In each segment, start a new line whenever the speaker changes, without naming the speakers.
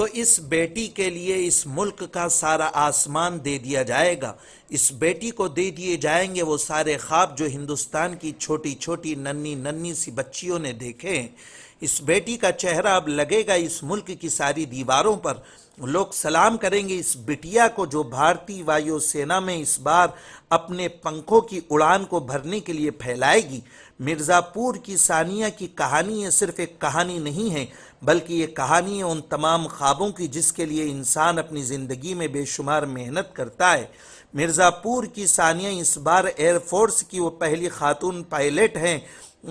तो इस बेटी के लिए इस मुल्क का सारा आसमान दे दिया जाएगा। इस बेटी को दे दिए जाएंगे वो सारे ख्वाब जो हिंदुस्तान की छोटी छोटी नन्ही नन्ही सी बच्चियों ने देखे हैं। इस बेटी का चेहरा अब लगेगा इस मुल्क की सारी दीवारों पर। लोग सलाम करेंगे इस बिटिया को जो भारतीय वायुसेना में इस बार अपने पंखों की उड़ान को भरने के लिए फैलाएगी। मिर्ज़ापुर की सानिया की कहानी ये सिर्फ एक कहानी नहीं है, बल्कि ये कहानी है उन तमाम ख्वाबों की जिसके लिए इंसान अपनी ज़िंदगी में बेशुमार मेहनत करता है। मिर्ज़ापुर की सानिया इस बार एयरफोर्स की वो पहली खातून पायलट हैं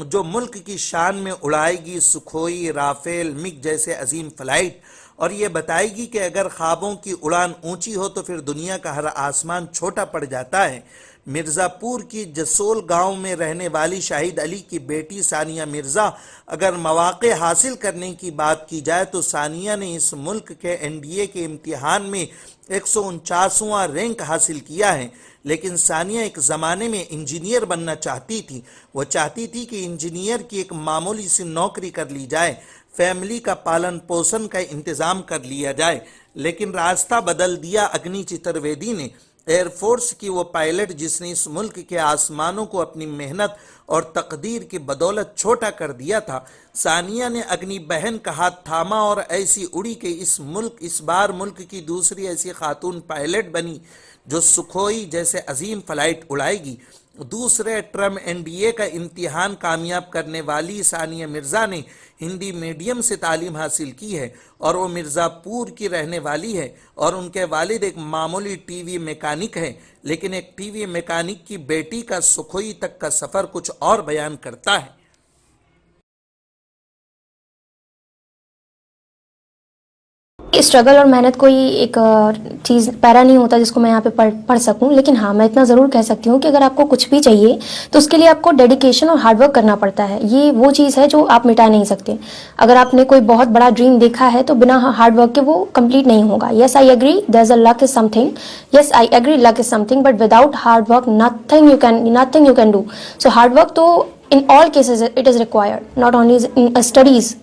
जो मुल्क की शान में उड़ाएगी सुखोई, राफेल, मिग जैसे अजीम फ्लाइट, और ये बताएगी कि अगर ख्वाबों की उड़ान ऊंची हो तो फिर दुनिया का हर आसमान छोटा पड़ जाता है। मिर्ज़ापुर की जसोल गांव में रहने वाली शाहिद अली की बेटी सानिया मिर्ज़ा, अगर मौक़े हासिल करने की बात की जाए तो सानिया ने इस मुल्क के एनडीए के इम्तिहान में 149वां रैंक हासिल किया है। लेकिन सानिया एक ज़माने में इंजीनियर बनना चाहती थी। वो चाहती थी कि इंजीनियर की एक मामूली सी नौकरी कर ली जाए, फैमिली का पालन पोषण का इंतज़ाम कर लिया जाए। लेकिन रास्ता बदल दिया अग्नि चतुर्वेदी ने। एयरफोर्स की वो पायलट जिसने इस मुल्क के आसमानों को अपनी मेहनत और तकदीर की बदौलत छोटा कर दिया था। सानिया ने अग्नि बहन का हाथ थामा और ऐसी उड़ी कि इस बार मुल्क की दूसरी ऐसी खातून पायलट बनी जो सुखोई जैसे अजीम फ्लाइट उड़ाएगी। दूसरे टर्म एनडीए का इम्तिहान कामयाब करने वाली सानिया मिर्ज़ा ने हिंदी मीडियम से तालीम हासिल की है और वो मिर्ज़ापुर की रहने वाली है और उनके वालिद एक मामूली टीवी मैकेनिक हैं। लेकिन एक टीवी मैकेनिक की बेटी का सुखोई तक का सफ़र कुछ और बयान करता है।
स्ट्रगल और मेहनत कोई एक चीज़ पैरा नहीं होता जिसको मैं यहाँ पे पढ़ सकूँ, लेकिन हाँ मैं इतना ज़रूर कह सकती हूँ कि अगर आपको कुछ भी चाहिए तो उसके लिए आपको डेडिकेशन और हार्डवर्क करना पड़ता है। ये वो चीज़ है जो आप मिटा नहीं सकते। अगर आपने कोई बहुत बड़ा ड्रीम देखा है तो बिना हार्डवर्क के वो कंप्लीट नहीं होगा। Yes I agree there is a luck is something, yes I agree luck is something, but without hard work nothing you can do. So hard work तो in all cases it is required, not only in studies,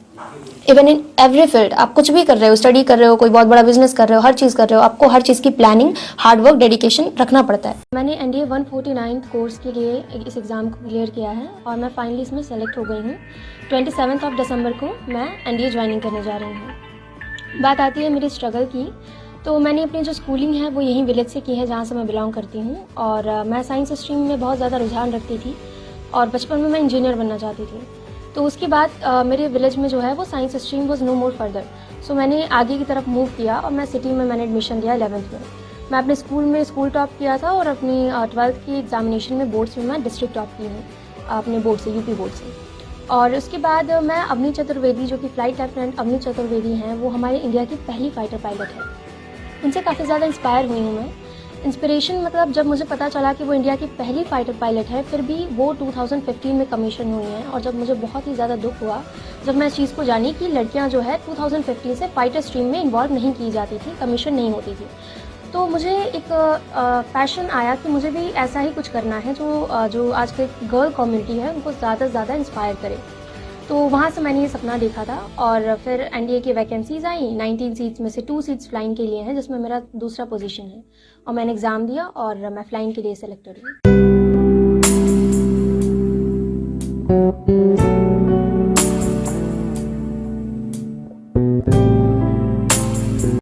even in every field. आप कुछ भी कर रहे हो, study कर रहे हो, कोई बहुत बड़ा बिजनेस कर रहे हो, हर चीज़ कर रहे हो, आपको हर चीज़ की प्लानिंग, हार्डवर्क, डेडिकेशन रखना पड़ता है। मैंने एनडीए 149 कोर्स के लिए इस एग्ज़ाम को क्लियर किया है और मैं फाइनली इसमें सेलेक्ट हो गई हूँ। 27 दिसंबर को मैं एनडीए ज्वाइनिंग करने जा रही हूँ। बात आती है मेरी स्ट्रगल की, तो मैंने अपनी जो स्कूलिंग है वो यहीं विलेज से की है जहाँ से मैं बिलोंग करती हूँ। और मैं साइंस स्ट्रीम में बहुत ज़्यादा रुझान रखती थी और बचपन में मैं इंजीनियर बनना चाहती थी। तो उसके बाद मेरे विलेज में जो है वो science stream was no more further. So मैंने आगे की तरफ मूव किया और मैं सिटी में मैंने एडमिशन लिया 11th में। मैं अपने स्कूल में स्कूल टॉप किया था और अपनी 12th की एग्जामिनेशन में बोर्ड्स में मैं डिस्ट्रिक्ट टॉप की हूँ अपने बोर्ड से, यूपी बोर्ड से। और उसके बाद मैं अवनी चतुर्वेदी, जो कि फ्लाइट लेफ्टिनेंट अवनी चतुर्वेदी हैं, वो हमारे इंडिया की पहली फाइटर पायलट है। उनसे काफ़ी ज़्यादा इंस्पायर हुई हूँ मैं। इंस्पिरेशन मतलब जब मुझे पता चला कि वो इंडिया की पहली फाइटर पायलट है, फिर भी वो 2015 में कमीशन हुई हैं, और जब मुझे बहुत ही ज़्यादा दुख हुआ जब मैं इस चीज़ को जानी कि लड़कियां जो है 2015 से फाइटर स्ट्रीम में इन्वॉल्व नहीं की जाती थी, कमीशन नहीं होती थी। तो मुझे एक पैशन आया कि मुझे भी ऐसा ही कुछ करना है जो आज के गर्ल कम्युनिटी है उनको ज़्यादा से ज़्यादा इंस्पायर करे। तो वहाँ से मैंने ये सपना देखा था और फिर एनडीए की वैकेंसीज आई। 19 सीट्स में से 2 सीट्स फ्लाइंग के लिए हैं, जिसमें मेरा दूसरा पोजीशन है, और मैंने एग्ज़ाम दिया और मैं फ्लाइंग के लिए सेलेक्टेड हुई।